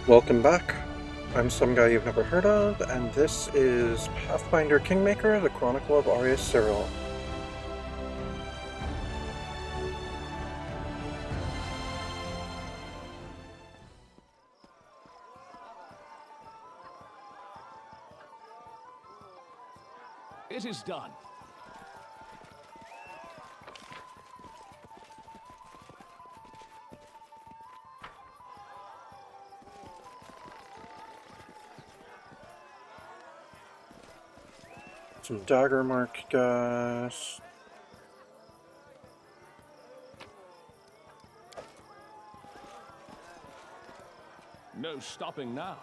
Welcome back. I'm some guy you've never heard of, and this is Pathfinder Kingmaker, the Chronicle of Arius Cyril. It is done. Some dagger mark guys. No stopping now.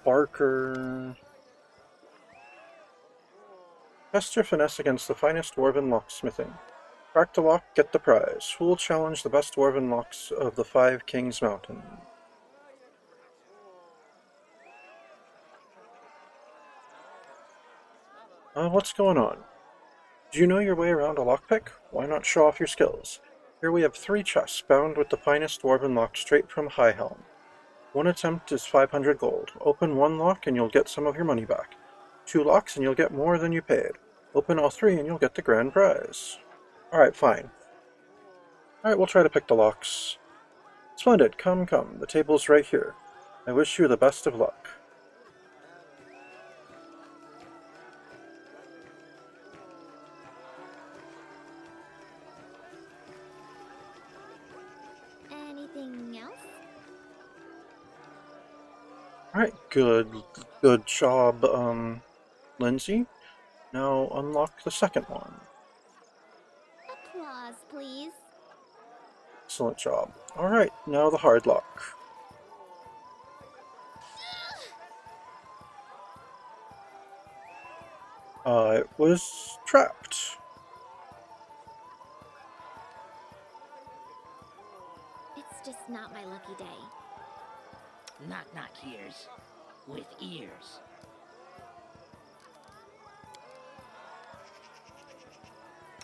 Barker. Test your finesse against the finest dwarven locksmithing. Crack the lock, get the prize. Who will challenge the best dwarven locks of the Five Kings Mountain? What's going on? Do you know your way around a lockpick? Why not show off your skills? Here we have 3 chests bound with the finest dwarven lock straight from High Helm. One attempt is 500 gold. Open 1 lock and you'll get some of your money back. 2 locks and you'll get more than you paid. Open all 3 and you'll get the grand prize. Alright, fine. Alright, we'll try to pick the locks. Splendid, come, come. The table's right here. I wish you the best of luck. Anything else? Alright, good job, Lindsay. Now unlock the second one. Applause, please. Excellent job. Alright, now the hard lock. It was trapped. It's just not my lucky day. Knock knock ears. With ears.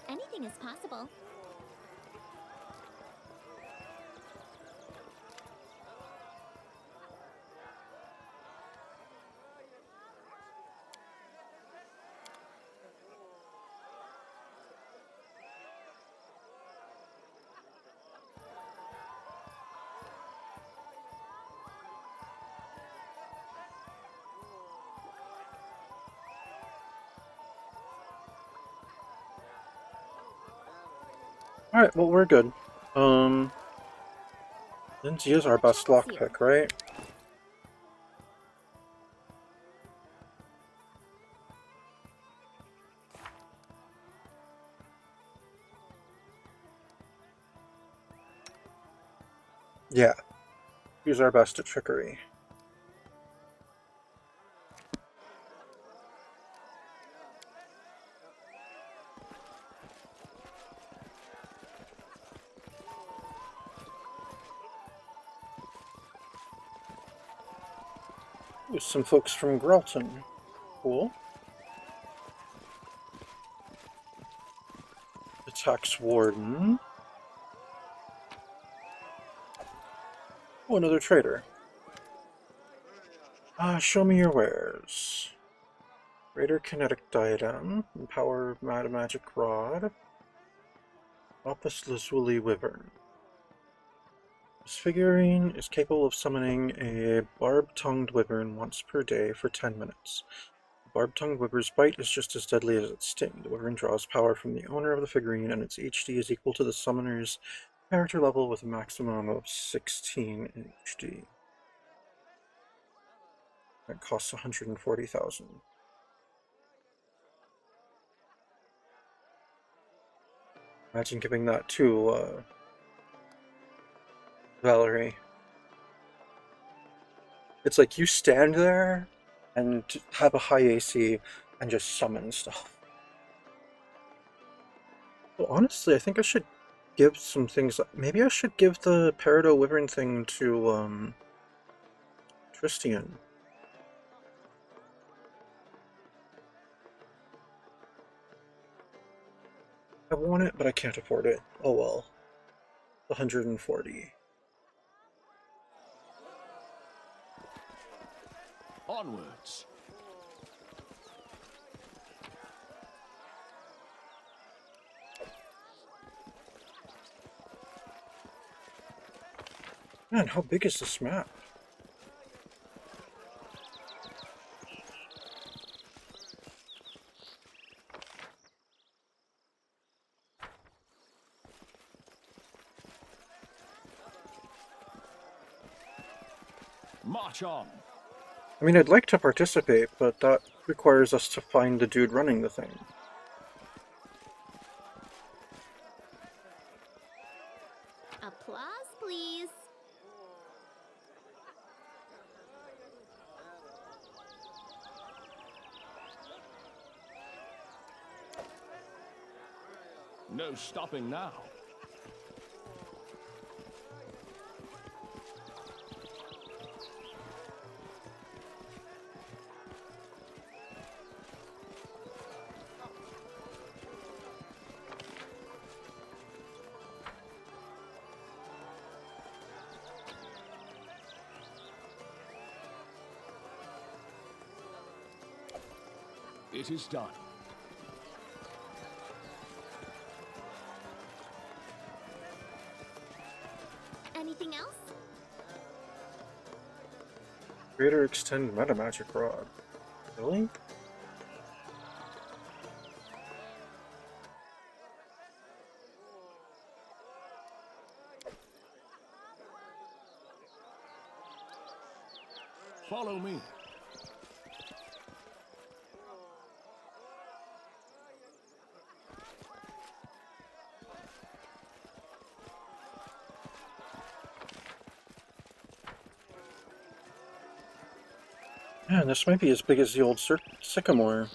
Anything is possible. Alright, well, we're good. Lindsay is our best lockpick, right? Yeah, she's our best at trickery. With some folks from Grelton. Cool. The tax warden. Oh, another trader. Show me your wares. Greater kinetic diadem. Empower magic rod. Opus lazuli wyvern. This figurine is capable of summoning a barb-tongued wyvern once per day for 10 minutes. The barb-tongued wyvern's bite is just as deadly as its sting. The wyvern draws power from the owner of the figurine, and its HD is equal to the summoner's character level with a maximum of 16 in HD. That costs 140,000. Imagine giving that to Valerie. It's like you stand there and have a high AC and just summon stuff. Well, honestly, I think I should give some things. Maybe I should give the Peridot Wyvern thing to Tristian. I want it, but I can't afford it. Oh well. 140. Onwards. Man, how big is this map? March on. I mean, I'd like to participate, but that requires us to find the dude running the thing. Applause, please. No stopping now. It is done. Anything else? Greater extend meta magic rod. Really? Follow me. Man, this might be as big as the old sycamore.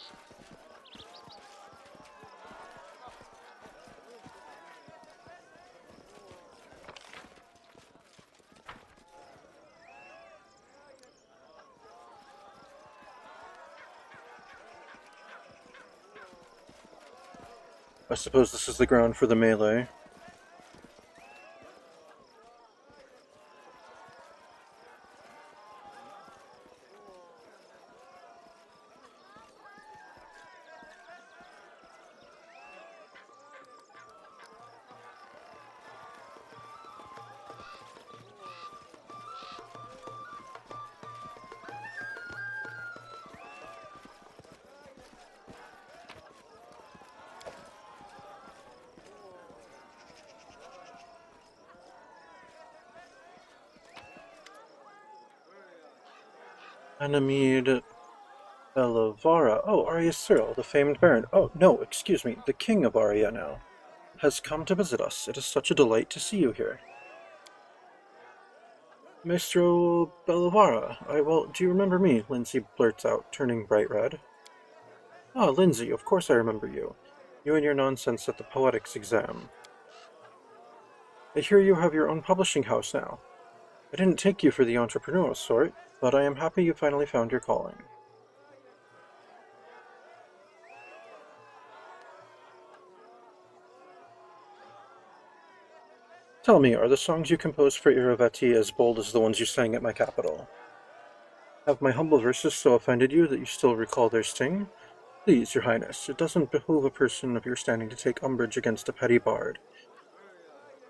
I suppose this is the ground for the melee. Enemied Belavara. Oh, Arya Cyril, the famed baron. Oh, no, excuse me, the king of Arya now, has come to visit us. It is such a delight to see you here. Maestro Bellavara, well, do you remember me? Lindsay blurts out, turning bright red. Ah, Lindsay, of course I remember you. You and your nonsense at the poetics exam. I hear you have your own publishing house now. I didn't take you for the entrepreneurial sort, but I am happy you finally found your calling. Tell me, are the songs you composed for Iraveti as bold as the ones you sang at my capital? Have my humble verses so offended you that you still recall their sting? Please, your highness, it doesn't behoove a person of your standing to take umbrage against a petty bard.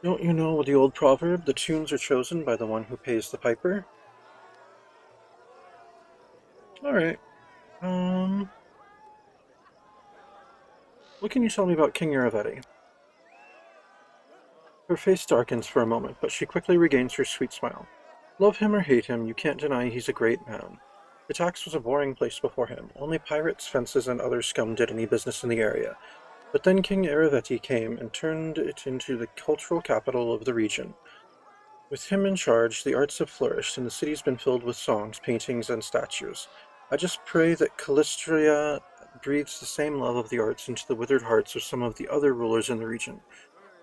Don't you know the old proverb, the tunes are chosen by the one who pays the piper? Alright, what can you tell me about King Iraveti? Her face darkens for a moment, but she quickly regains her sweet smile. Love him or hate him, you can't deny he's a great man. The tax was a boring place before him. Only pirates, fences, and other scum did any business in the area. But then King Iraveti came and turned it into the cultural capital of the region. With him in charge, the arts have flourished, and the city's been filled with songs, paintings, and statues. I just pray that Callistria breathes the same love of the arts into the withered hearts of some of the other rulers in the region,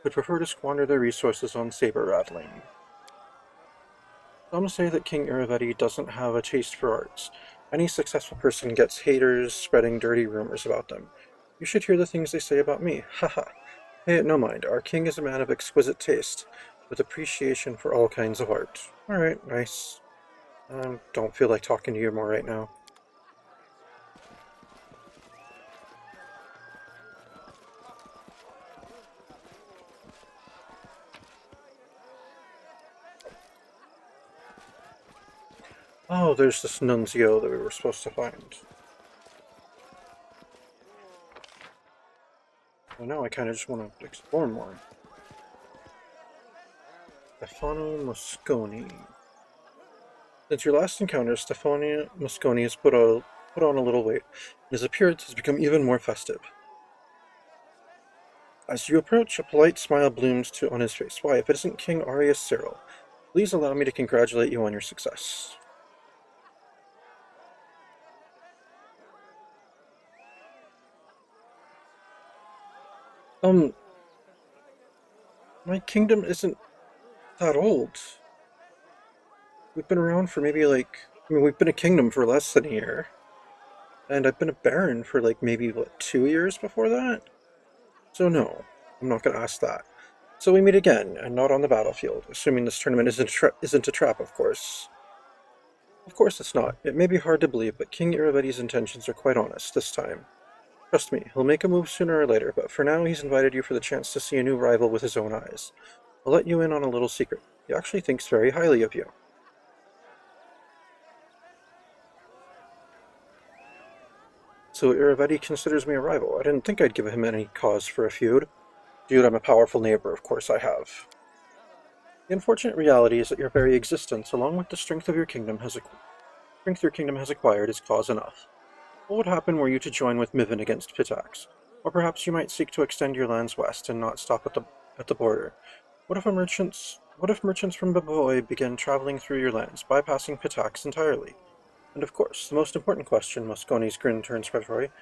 who'd prefer to squander their resources on saber rattling. Some say that King Iraveti doesn't have a taste for arts. Any successful person gets haters spreading dirty rumors about them. You should hear the things they say about me. Haha. Pay it no mind. Our king is a man of exquisite taste, with appreciation for all kinds of art. Alright, nice. I don't feel like talking to you more right now. Oh, there's this nuncio that we were supposed to find. Well, now I kind of just want to explore more. Stefano Mosconi. Since your last encounter, Stefano Mosconi has put on a little weight, and his appearance has become even more festive. As you approach, a polite smile blooms on his face. Why, if it isn't King Arius Cyril, please allow me to congratulate you on your success. My kingdom isn't that old. We've been around for maybe we've been a kingdom for less than a year. And I've been a baron for maybe, 2 years before that? So no, I'm not gonna ask that. So we meet again, and not on the battlefield, assuming this tournament isn't a trap, of course. Of course it's not. It may be hard to believe, but King Iravedi's intentions are quite honest this time. Trust me, he'll make a move sooner or later, but for now he's invited you for the chance to see a new rival with his own eyes. I'll let you in on a little secret. He actually thinks very highly of you. So Iravedi considers me a rival. I didn't think I'd give him any cause for a feud. Dude, I'm a powerful neighbor, of course I have. The unfortunate reality is that your very existence, along with the strength your kingdom has acquired, is cause enough. What would happen were you to join with Mivan against Pitax? Or perhaps you might seek to extend your lands west and not stop at the border. What if merchants from Baboy began traveling through your lands, bypassing Pitax entirely? And of course, the most important question, Mosconi's grin turns predatory.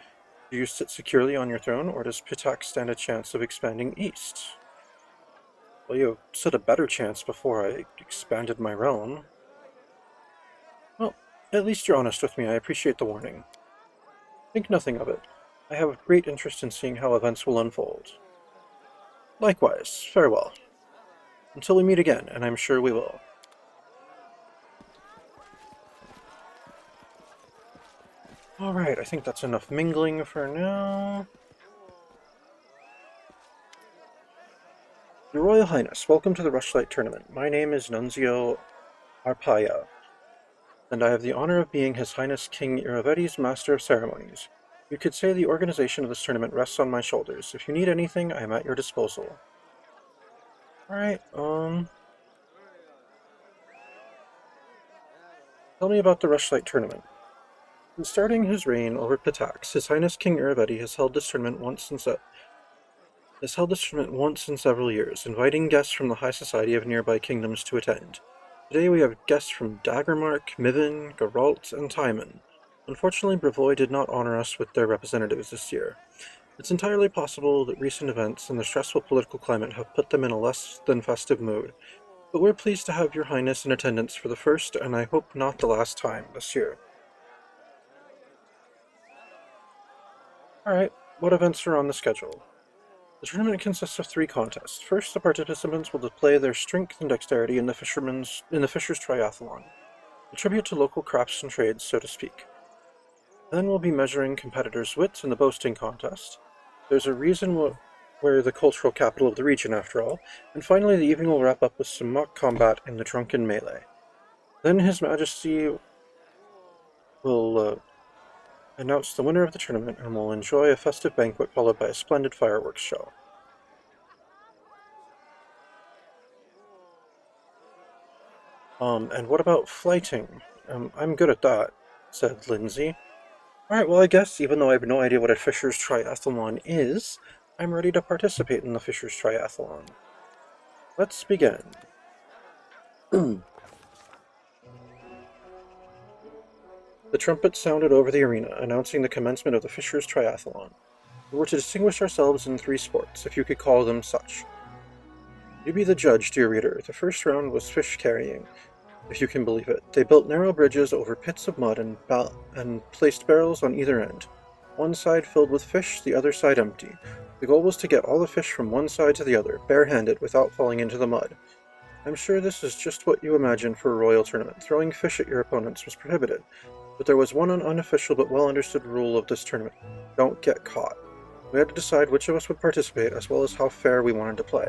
Do you sit securely on your throne, or does Pitax stand a chance of expanding east? Well, you stood a better chance before I expanded my realm. Well, at least you're honest with me. I appreciate the warning. Think nothing of it. I have a great interest in seeing how events will unfold. Likewise, farewell. Until we meet again, and I'm sure we will. Alright, I think that's enough mingling for now. Your Royal Highness, welcome to the Rushlight Tournament. My name is Nunzio Arpaia, and I have the honor of being His Highness King Iravedi's Master of Ceremonies. You could say the organization of this tournament rests on my shoulders. If you need anything, I am at your disposal. Alright, tell me about the Rushlight Tournament. Since starting his reign over Pitax, His Highness King Iravedi has held this tournament once in several years, inviting guests from the high society of nearby kingdoms to attend. Today we have guests from Daggermark, Mivan, Geralt, and Timon. Unfortunately, Brevoy did not honor us with their representatives this year. It's entirely possible that recent events and the stressful political climate have put them in a less than festive mood, but we're pleased to have your highness in attendance for the first, and I hope not the last time, this year. Alright, what events are on the schedule? The tournament consists of 3 contests. First, the participants will display their strength and dexterity in the Fisher's Triathlon, a tribute to local crafts and trades, so to speak. Then we'll be measuring competitors' wits in the boasting contest. There's a reason we're the cultural capital of the region, after all. And finally, the evening will wrap up with some mock combat in the drunken melee. Then His Majesty will announce the winner of the tournament, and we'll enjoy a festive banquet followed by a splendid fireworks show. And what about flighting? I'm good at that, said Lindsay. Alright, well I guess, even though I have no idea what a Fisher's Triathlon is, I'm ready to participate in the Fisher's Triathlon. Let's begin. The trumpet sounded over the arena, announcing the commencement of the Fisher's Triathlon. We were to distinguish ourselves in 3 sports, if you could call them such. You be the judge, dear reader. The first round was fish carrying, if you can believe it. They built narrow bridges over pits of mud and placed barrels on either end. One side filled with fish, the other side empty. The goal was to get all the fish from one side to the other, barehanded, without falling into the mud. I'm sure this is just what you imagine for a royal tournament. Throwing fish at your opponents was prohibited. But there was one unofficial but well-understood rule of this tournament. Don't get caught. We had to decide which of us would participate, as well as how fair we wanted to play.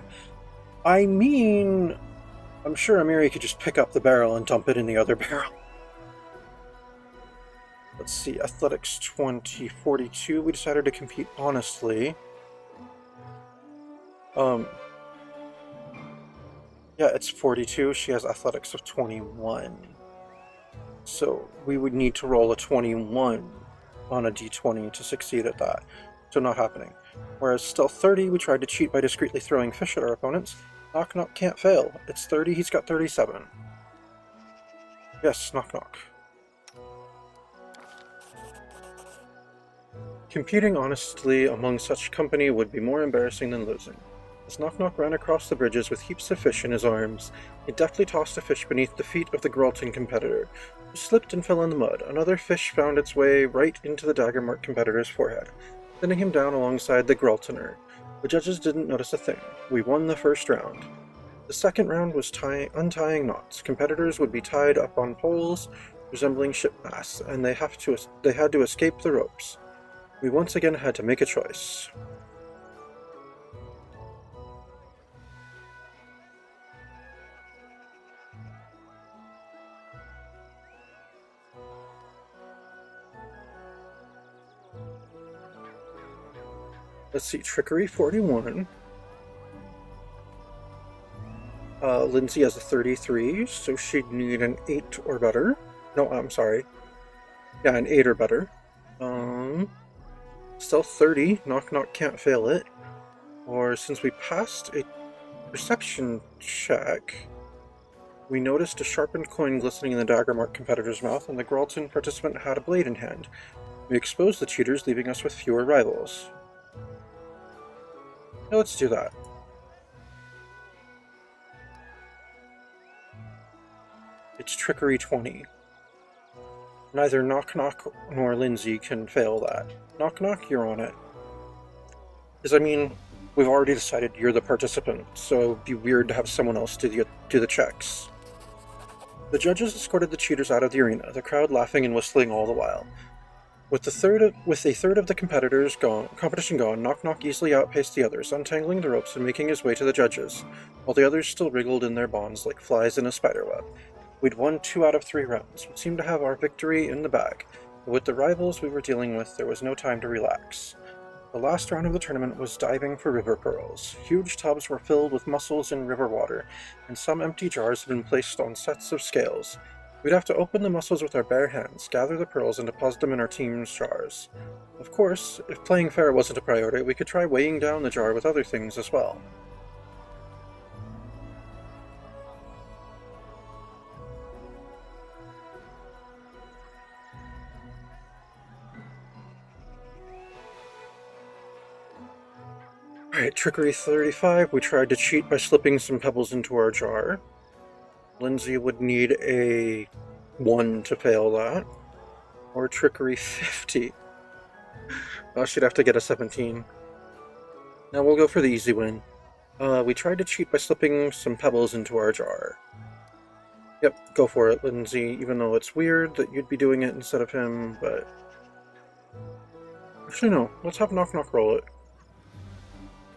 I mean, I'm sure Amiri could just pick up the barrel and dump it in the other barrel. Let's see, Athletics 2042. We decided to compete honestly. Yeah, it's 42. She has Athletics of 21. So we would need to roll a 21 on a d20 to succeed at that. So not happening. Whereas Stealth 30, we tried to cheat by discreetly throwing fish at our opponents. Knock Knock can't fail. It's 30, he's got 37. Yes, Knock Knock. Competing honestly among such company would be more embarrassing than losing. As Knock Knock ran across the bridges with heaps of fish in his arms, he deftly tossed a fish beneath the feet of the Gralton competitor, who slipped and fell in the mud. Another fish found its way right into the dagger-marked competitor's forehead, sending him down alongside the Graltoner. The judges didn't notice a thing. We won the first round. The second round was untying knots. Competitors would be tied up on poles resembling ship masts, and they had to escape the ropes. We once again had to make a choice. Let's see, Trickery 41. Lindsay has a 33, so she'd need an 8 or better. No, I'm sorry. Yeah, an 8 or better. Stealth 30, Knock Knock can't fail it. Or since we passed a perception check, we noticed a sharpened coin glistening in the dagger-marked competitor's mouth, and the Gralton participant had a blade in hand. We exposed the cheaters, leaving us with fewer rivals. Now let's do that. It's Trickery 20. Neither Knock Knock nor Lindsay can fail that. Knock Knock, you're on it. Because, I mean, we've already decided you're the participant, so it'd be weird to have someone else do the checks. The judges escorted the cheaters out of the arena, the crowd laughing and whistling all the while. With a third of the competition gone, Knock Knock easily outpaced the others, untangling the ropes and making his way to the judges, while the others still wriggled in their bonds like flies in a spiderweb. We'd won 2 out of 3 rounds. We seemed to have our victory in the bag, but with the rivals we were dealing with, there was no time to relax. The last round of the tournament was diving for river pearls. Huge tubs were filled with mussels in river water, and some empty jars had been placed on sets of scales. We'd have to open the mussels with our bare hands, gather the pearls, and deposit them in our team's jars. Of course, if playing fair wasn't a priority, we could try weighing down the jar with other things as well. Alright, Trickery 35, we tried to cheat by slipping some pebbles into our jar. Lindsay would need a 1 to fail that. Or Trickery 50. Oh, she'd have to get a 17. Now we'll go for the easy win. We tried to cheat by slipping some pebbles into our jar. Yep, go for it, Lindsay, even though it's weird that you'd be doing it instead of him, but... Actually, no. Let's have Knock Knock roll it.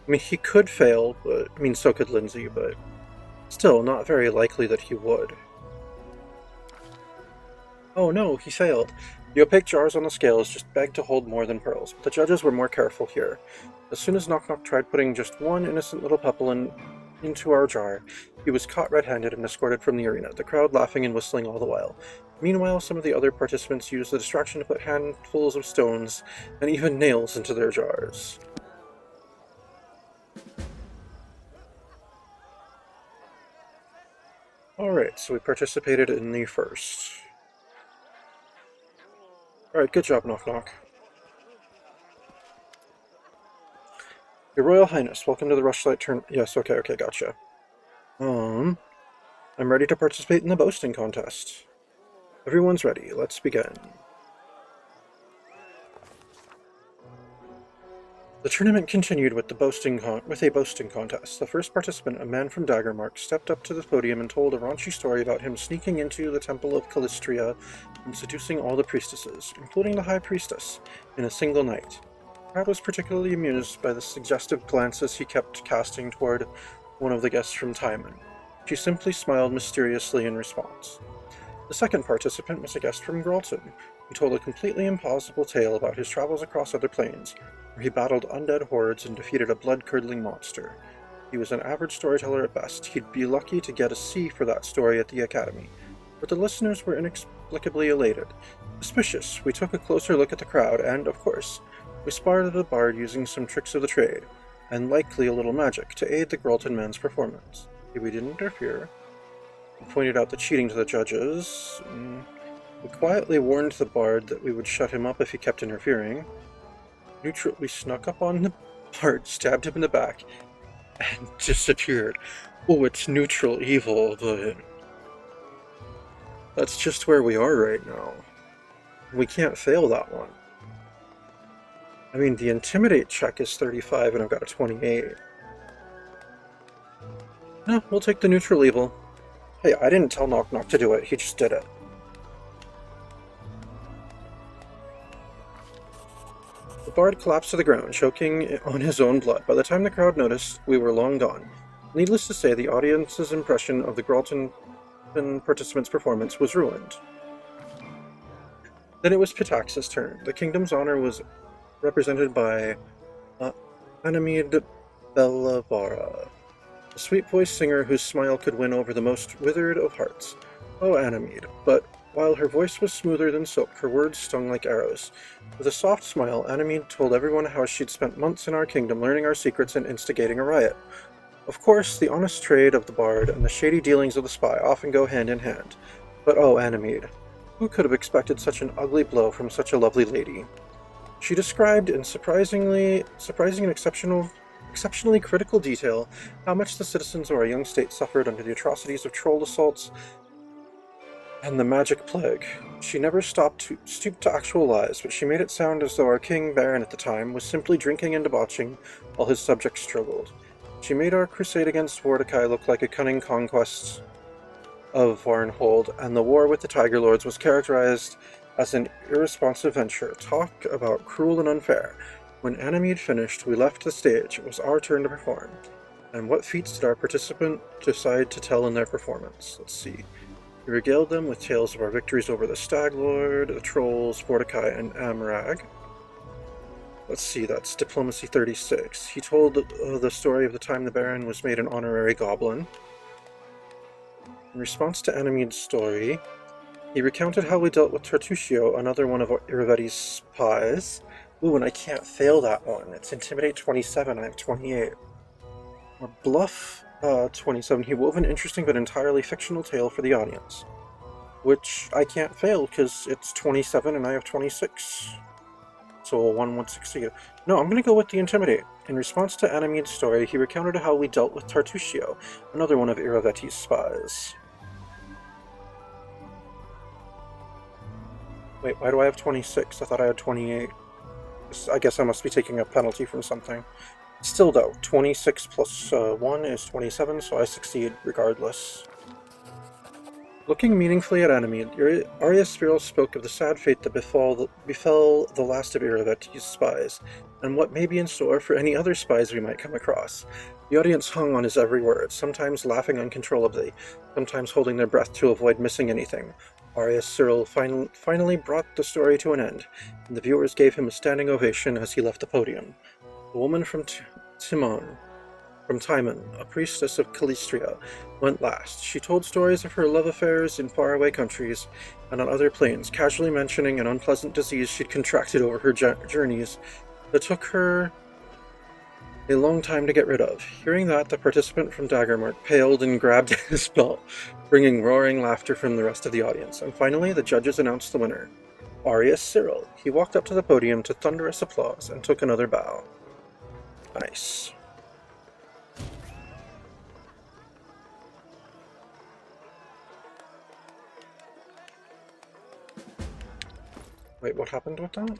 I mean, he could fail, but... I mean, so could Lindsay, but... Still, not very likely that he would. Oh no, he failed. The opaque jars on the scales just begged to hold more than pearls, but the judges were more careful here. As soon as Knock Knock tried putting just one innocent little pebble into our jar, he was caught red-handed and escorted from the arena, the crowd laughing and whistling all the while. Meanwhile, some of the other participants used the distraction to put handfuls of stones and even nails into their jars. Alright, so we participated in the first. Alright, good job, Knock Knock. Your Royal Highness, welcome to the Rushlight tournament. Yes, okay, gotcha. I'm ready to participate in the boasting contest. Everyone's ready, let's begin. The tournament continued with a boasting contest. The first participant, a man from Daggermark, stepped up to the podium and told a raunchy story about him sneaking into the Temple of Callistria and seducing all the priestesses, including the High Priestess, in a single night. The crowd was particularly amused by the suggestive glances he kept casting toward one of the guests from Timon. She simply smiled mysteriously in response. The second participant was a guest from Gralton, who told a completely implausible tale about his travels across other planes, where he battled undead hordes and defeated a blood-curdling monster. He was an average storyteller at best. He'd be lucky to get a C for that story at the Academy. But the listeners were inexplicably elated. Suspicious, we took a closer look at the crowd, and, of course, we sparred the bard using some tricks of the trade, and likely a little magic, to aid the Gralton man's performance. We didn't interfere. We pointed out the cheating to the judges. We quietly warned the bard that we would shut him up if he kept interfering. We snuck up on the bard, stabbed him in the back, and disappeared. Oh, it's neutral evil, but that's just where we are right now. We can't fail that one. I mean, the Intimidate check is 35 and I've got a 28. No, we'll take the neutral evil. Hey, I didn't tell Knock Knock to do it, he just did it. The bard collapsed to the ground, choking on his own blood. By the time the crowd noticed, we were long gone. Needless to say, the audience's impression of the Gralton participant's performance was ruined. Then it was Pitax's turn. The kingdom's honor was represented by Anamid Bellavara, a sweet-voiced singer whose smile could win over the most withered of hearts. Oh, Anamid. But while her voice was smoother than silk, her words stung like arrows. With a soft smile, Anamid told everyone how she'd spent months in our kingdom learning our secrets and instigating a riot. Of course, the honest trade of the bard and the shady dealings of the spy often go hand in hand. But oh, Anamid, who could have expected such an ugly blow from such a lovely lady? She described in surprising and exceptionally critical detail how much the citizens of our young state suffered under the atrocities of troll assaults and the magic plague. She never stooped to actual lies, but she made it sound as though our king baron at the time was simply drinking and debauching while his subjects struggled. She made our crusade against Mordecai look like a cunning conquest of Varnhold, and the war with the Tiger Lords was characterized as an irresponsive venture. Talk about cruel and unfair. When Anamid finished, we left the stage. It was our turn to perform. And what feats did our participant decide to tell in their performance? Let's see. We regaled them with tales of our victories over the Stag Lord, the Trolls, Mordecai, and Amrag. Let's see, that's Diplomacy 36. He told the story of the time the Baron was made an honorary goblin. In response to Anamid's story, he recounted how we dealt with Tartusio, another one of Iravetti's spies. Ooh, and I can't fail that one. It's Intimidate 27, I have 28. Or Bluff 27, he wove an interesting but entirely fictional tale for the audience. Which I can't fail, because it's 27 and I have 26. So one would succeed. No, I'm going to go with the Intimidate. In response to Anamid's story, he recounted how we dealt with Tartusio, another one of Iravetti's spies. Wait, why do I have 26? I thought I had 28. I guess I must be taking a penalty from something. Still though, 26 plus 1 is 27, so I succeed regardless. Looking meaningfully at Anamid, Arya Spiril spoke of the sad fate that befell the last of Iravetti's spies, and what may be in store for any other spies we might come across. The audience hung on his every word, sometimes laughing uncontrollably, sometimes holding their breath to avoid missing anything. Arya Spiril finally brought the story to an end, and the viewers gave him a standing ovation as he left the podium. The woman from Timon, a priestess of Callistria, went last. She told stories of her love affairs in faraway countries and on other planes, casually mentioning an unpleasant disease she'd contracted over her journeys that took her a long time to get rid of. Hearing that, the participant from Daggermark paled and grabbed at his belt, bringing roaring laughter from the rest of the audience. And finally, the judges announced the winner, Arya Spiril. He walked up to the podium to thunderous applause and took another bow. Nice. Wait, what happened with that?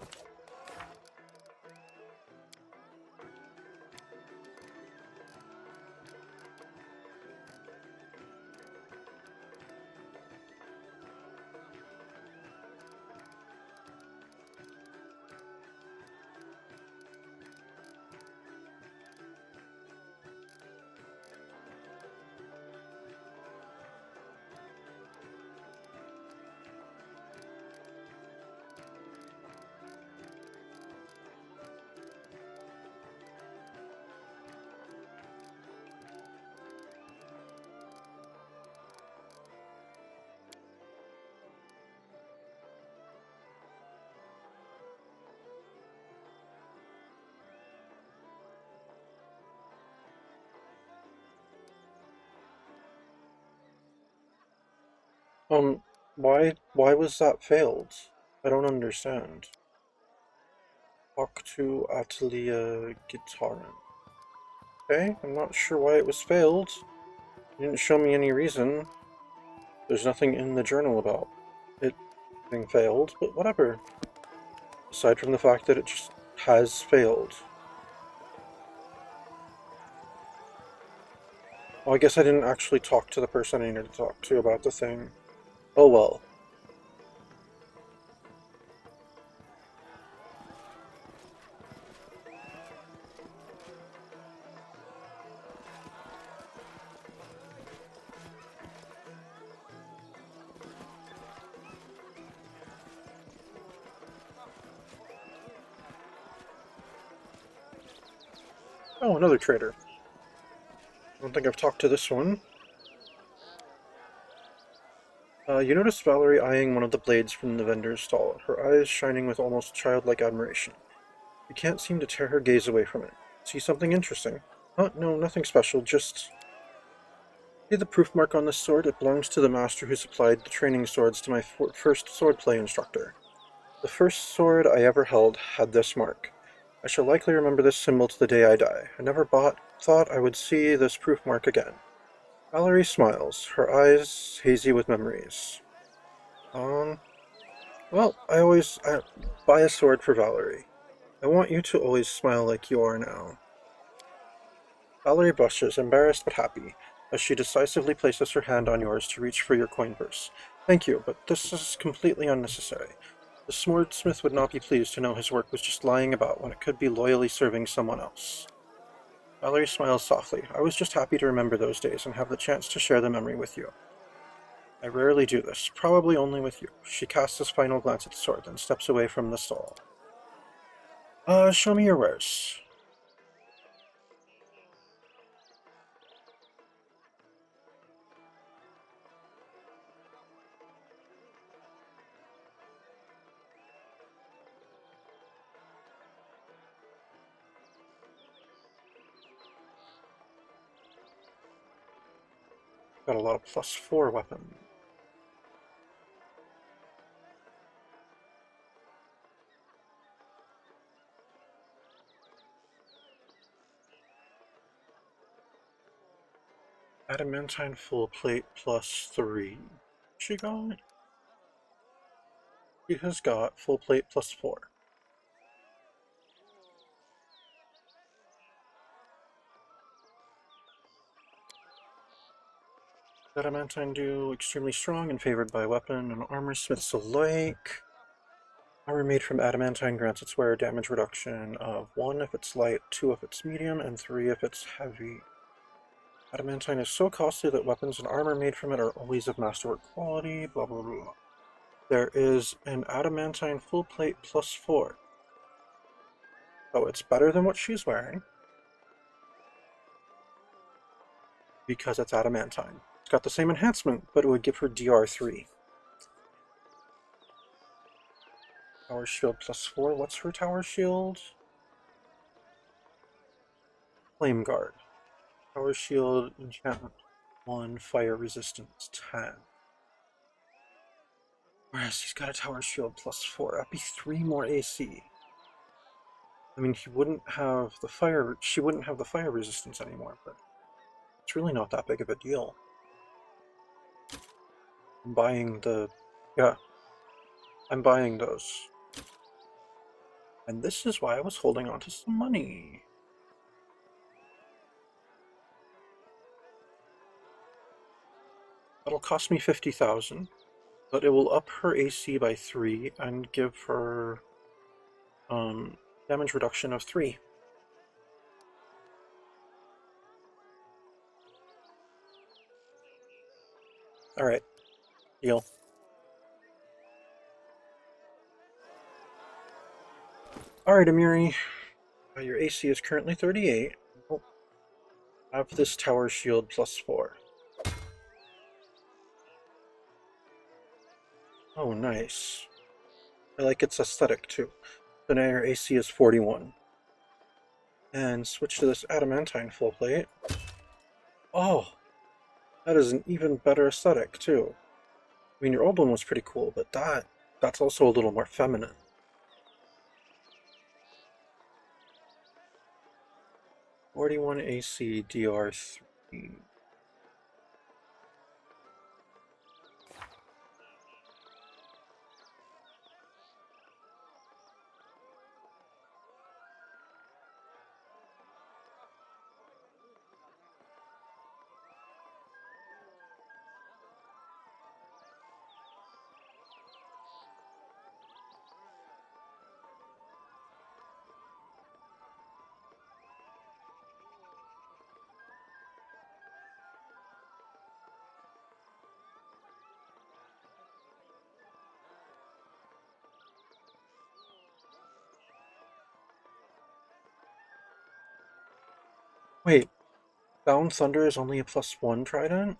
Um, why was that failed? I don't understand. Talk to Atelier Guitarin. Okay, I'm not sure why it was failed. You didn't show me any reason. There's nothing in the journal about it being failed, but whatever. Aside from the fact that it just has failed. Well, I guess I didn't actually talk to the person I needed to talk to about the thing. Oh well. Oh, another trader. I don't think I've talked to this one. You notice Valerie eyeing one of the blades from the vendor's stall, her eyes shining with almost childlike admiration. You can't seem to tear her gaze away from it. See something interesting? No, nothing special, just... See the proof mark on this sword? It belongs to the master who supplied the training swords to my first swordplay instructor. The first sword I ever held had this mark. I shall likely remember this symbol to the day I die. I never thought I would see this proof mark again. Valerie smiles, her eyes hazy with memories. Well, I buy a sword for Valerie. I want you to always smile like you are now. Valerie blushes, embarrassed but happy, as she decisively places her hand on yours to reach for your coin purse. Thank you, but this is completely unnecessary. The swordsmith would not be pleased to know his work was just lying about when it could be loyally serving someone else. Valerie smiles softly. I was just happy to remember those days and have the chance to share the memory with you. I rarely do this, probably only with you. She casts a final glance at the sword, then steps away from the stall. Show me your wares. Got a lot of +4 weapons. Adamantine full plate +3. She got? She has got full plate +4. Adamantine do extremely strong and favored by weapon and armor smiths alike. Armor made from adamantine grants its wearer damage reduction of 1 if it's light, 2 if it's medium, and 3 if it's heavy. Adamantine is so costly that weapons and armor made from it are always of masterwork quality, blah blah blah. There is an adamantine full plate +4. So it's better than what she's wearing, because it's adamantine. It's got the same enhancement, but it would give her DR3. Tower shield +4. What's her tower shield? Flame guard. Tower shield enchantment 1, fire resistance 10. Whereas he's got a tower shield +4. That'd be 3 more AC. I mean, he wouldn't have the fire. She wouldn't have the fire resistance anymore, but it's really not that big of a deal. I'm buying the. Yeah, I'm buying those. And this is why I was holding on to some money. That'll cost me 50,000, but it will up her AC by 3 and give her damage reduction of 3. Alright, deal. Alright, Amiri. Your AC is currently 38. Oh, have this tower shield +4. Oh, nice. I like its aesthetic too. So now your AC is 41. And switch to this adamantine full plate. Oh, that is an even better aesthetic too. I mean, your old one was pretty cool, but that's also a little more feminine. .41 AC DR3. Wait, Bound Thunder is only a +1 trident,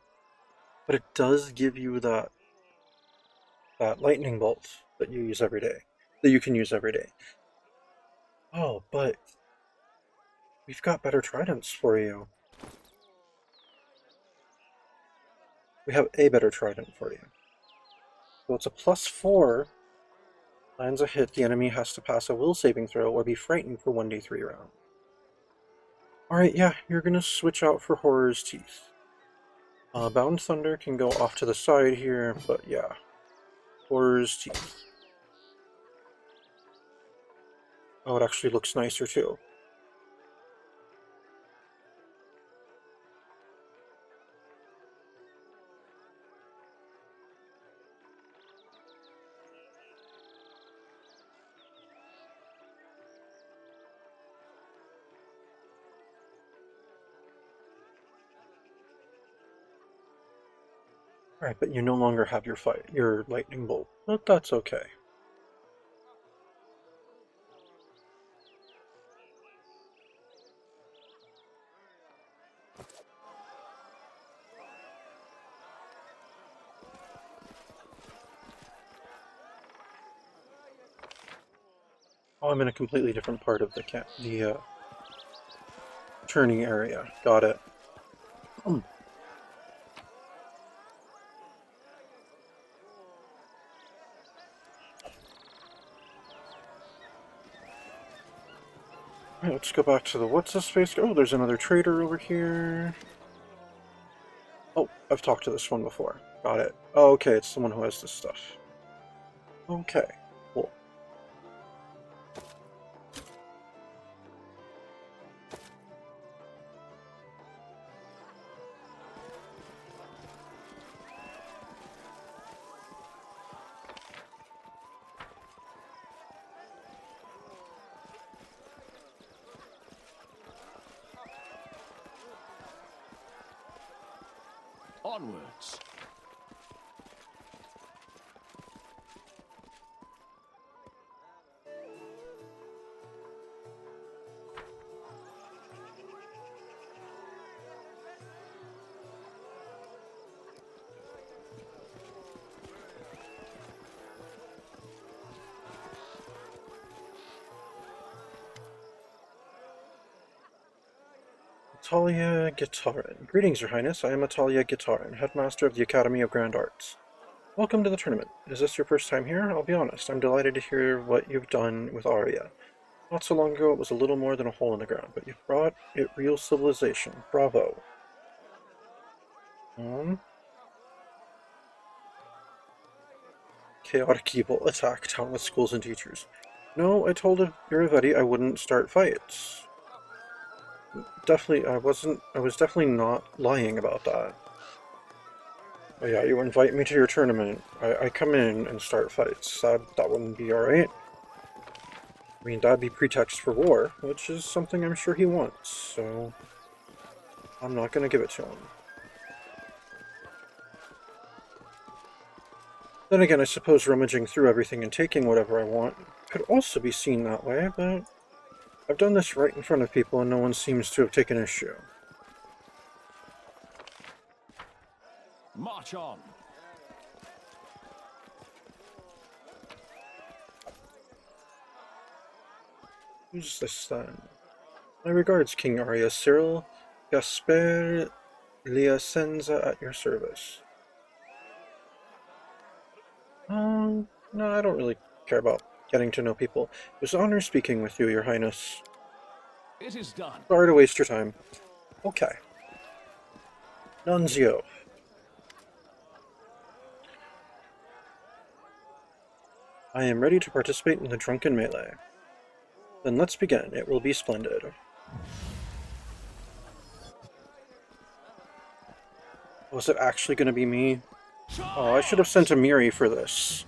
but it does give you that lightning bolt that you use every day, that you can use every day. Oh, but we've got better tridents for you. We have a better trident for you. So it's a +4. Lands a hit, the enemy has to pass a will saving throw or be frightened for 1d3 round. Alright, yeah, you're gonna switch out for Horror's Teeth. Bound Thunder can go off to the side here, but yeah. Horror's Teeth. Oh, it actually looks nicer too. Alright, but you no longer have your lightning bolt, but that's okay. Oh, I'm in a completely different part of the turning area. Got it. Alright, let's go back to the what's this space? Oh, there's another trader over here. Oh, I've talked to this one before. Got it. Oh, okay, it's someone who has this stuff. Okay, cool. Onwards. Atalia Gitarin. Greetings, Your Highness. I am Atalia Gitarin, Headmaster of the Academy of Grand Arts. Welcome to the tournament. Is this your first time here? I'll be honest, I'm delighted to hear what you've done with Aria. Not so long ago, it was a little more than a hole in the ground, but you've brought it real civilization. Bravo. Chaotic evil attack townless schools and teachers. No, I told Iravetti I wouldn't start fights. Definitely, I was definitely not lying about that. Oh yeah, you invite me to your tournament. I come in and start fights. That wouldn't be alright. I mean, that'd be pretext for war, which is something I'm sure he wants, so I'm not gonna give it to him. Then again, I suppose rummaging through everything and taking whatever I want could also be seen that way, but I've done this right in front of people and no one seems to have taken issue. March on. Who's this then? My regards, King Arya. Cyril Gasper Liasenza at your service. No, I don't really care about getting to know people. It was an honor speaking with you, Your Highness. It is done. Sorry to waste your time. Okay. Nunzio. I am ready to participate in the drunken melee. Then let's begin. It will be splendid. Was it actually going to be me? Oh, I should have sent a Miri for this.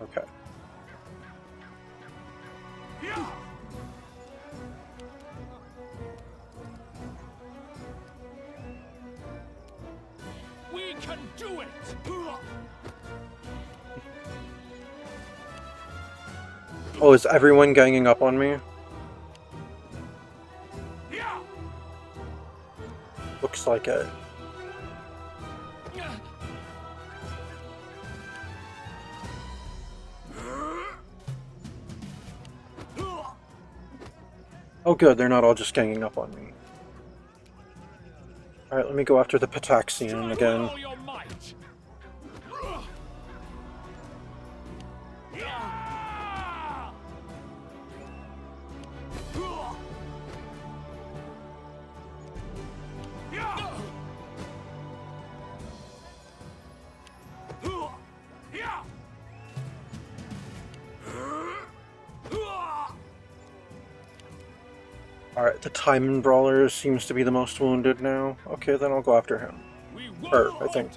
Okay. We can do it! Oh, is everyone ganging up on me? Looks like it. Oh good, they're not all just ganging up on me. Alright, let me go after the Pataxian again. Alright, the Timon Brawler seems to be the most wounded now. Okay, then I'll go after him. Or, I think.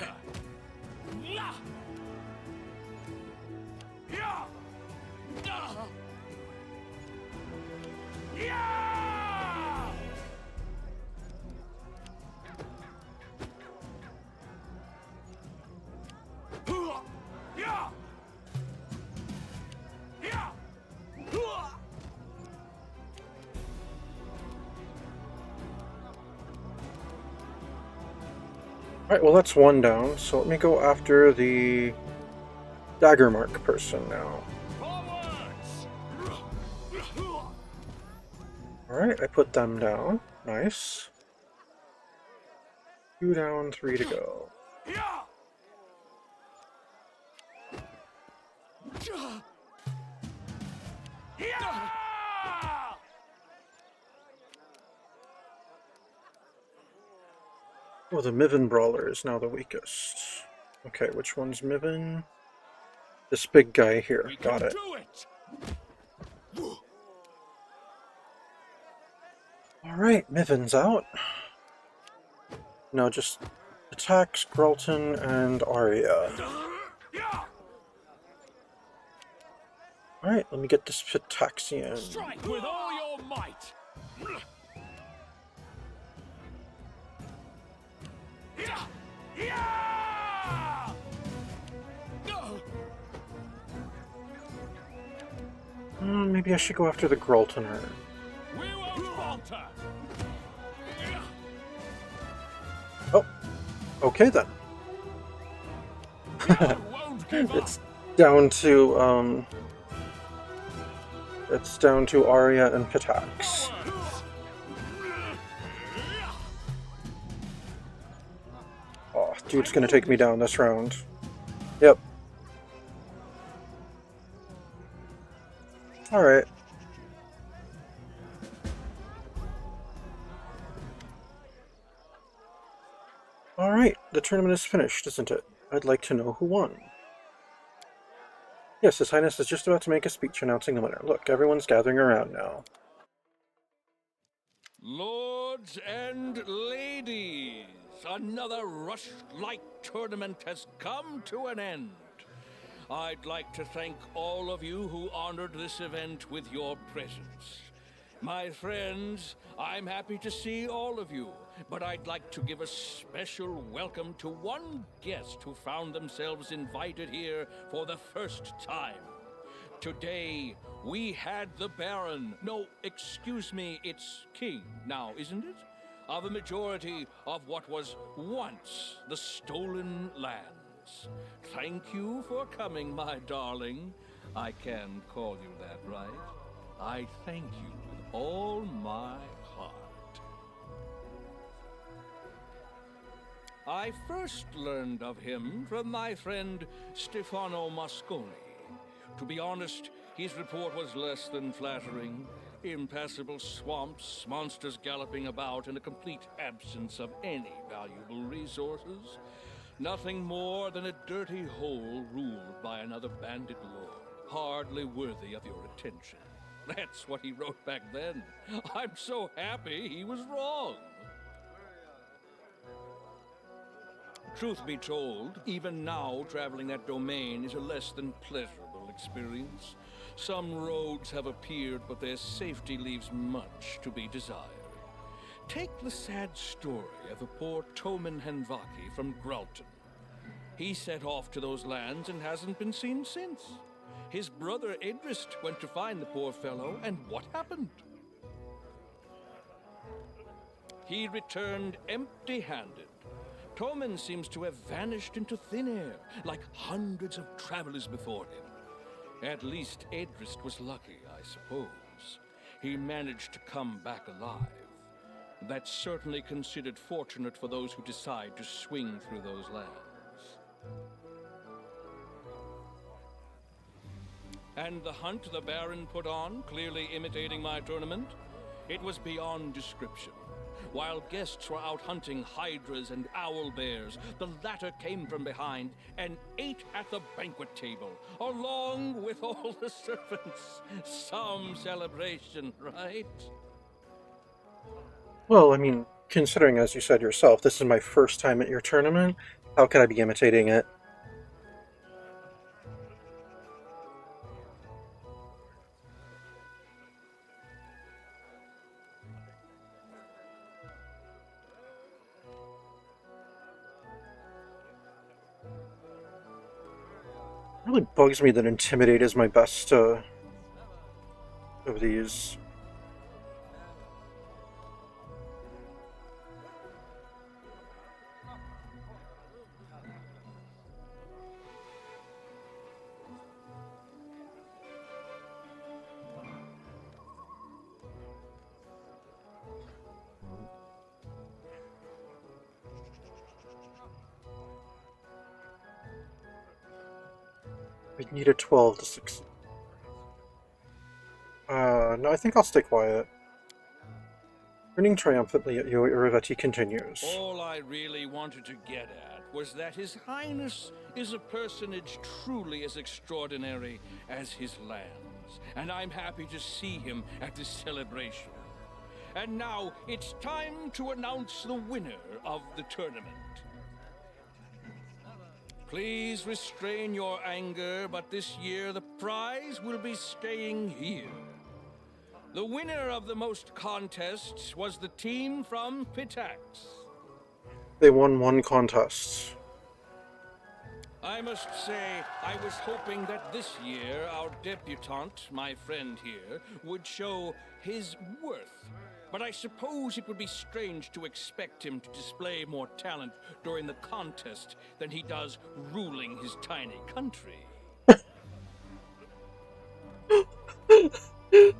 Alright, well that's one down, so let me go after the Dagger Mark person now. Alright, I put them down. Nice. 2 down, 3 to go. Oh, the Miven Brawler is now the weakest. Okay, which one's Miven? This big guy here. Got it. Alright, Miven's out. Now just attacks Grelton and Arya. Alright, let me get this Pitaxian. Strike with all your might! Maybe I should go after the Greltoner. We won't falter! Oh, okay then. It's down to Arya and Pitax. Oh, dude's gonna take me down this round. Yep. Alright. Alright, the tournament is finished, isn't it? I'd like to know who won. Yes, His Highness is just about to make a speech announcing the winner. Look, everyone's gathering around now. Lords and ladies, another Rushlight tournament has come to an end. I'd like to thank all of you who honored this event with your presence. My friends, I'm happy to see all of you, but I'd like to give a special welcome to one guest who found themselves invited here for the first time. Today, we had the Baron, no, excuse me, it's King now, isn't it? Of a majority of what was once the Stolen Lands. Thank you for coming, my darling. I can call you that, right? I thank you with all my heart. I first learned of him from my friend Stefano Mosconi. To be honest, his report was less than flattering. Impassable swamps, monsters galloping about, and a complete absence of any valuable resources. Nothing more than a dirty hole ruled by another bandit lord, hardly worthy of your attention. That's what he wrote back then. I'm so happy he was wrong. Truth be told, even now traveling that domain is a less than pleasurable experience. Some roads have appeared, but their safety leaves much to be desired. Take the sad story of the poor Toman Henvaki from Gralton. He set off to those lands and hasn't been seen since. His brother Edrist went to find the poor fellow, and what happened? He returned empty-handed. Toman seems to have vanished into thin air, like hundreds of travelers before him. At least Edrist was lucky, I suppose. He managed to come back alive. That's certainly considered fortunate for those who decide to swing through those lands. And the hunt the Baron put on, clearly imitating my tournament, it was beyond description. While guests were out hunting hydras and owl bears, the latter came from behind and ate at the banquet table, along with all the servants. Some celebration, right? Well, I mean, considering, as you said yourself, this is my first time at your tournament, how could I be imitating it? It really bugs me that Intimidate is my best of these. I need a 12 to succeed. No, I think I'll stay quiet. Grinning triumphantly at you, Irivati continues. All I really wanted to get at was that His Highness is a personage truly as extraordinary as his lands, and I'm happy to see him at this celebration. And now it's time to announce the winner of the tournament. Please restrain your anger, but this year the prize will be staying here. The winner of the most contests was the team from Pitax. They won one contest. I must say, I was hoping that this year our debutante, my friend here, would show his worth. But I suppose it would be strange to expect him to display more talent during the contest than he does ruling his tiny country.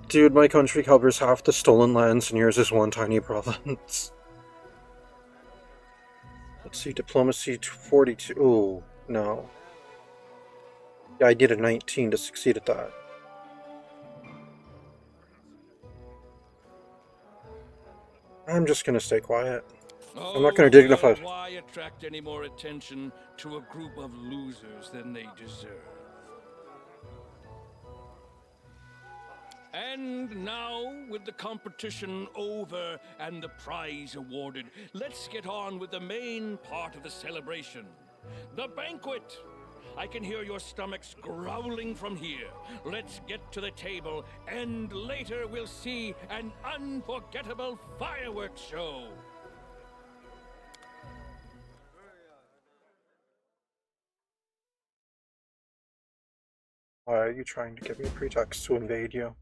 Dude, my country covers half the stolen lands and yours is one tiny province. Let's see, diplomacy 42. Ooh, no. Yeah, I need a 19 to succeed at that. I'm just gonna stay quiet. I'm not gonna dignify. Why attract any more attention to a group of losers than they deserve? And now, with the competition over and the prize awarded, let's get on with the main part of the celebration. The banquet! I can hear your stomachs growling from here. Let's get to the table, and later we'll see an unforgettable fireworks show. Why are you trying to give me a pretext to invade you?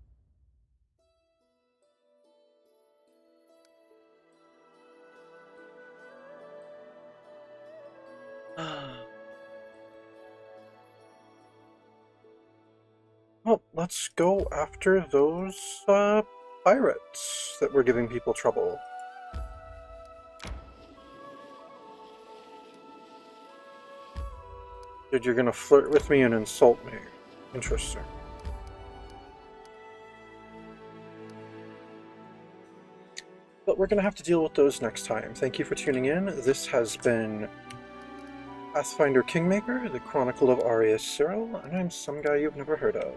Well, let's go after those pirates that were giving people trouble. You're gonna flirt with me and insult me. Interesting. But we're gonna have to deal with those next time. Thank you for tuning in. This has been Pathfinder Kingmaker, the Chronicle of Arius Cyril, and I'm some guy you've never heard of.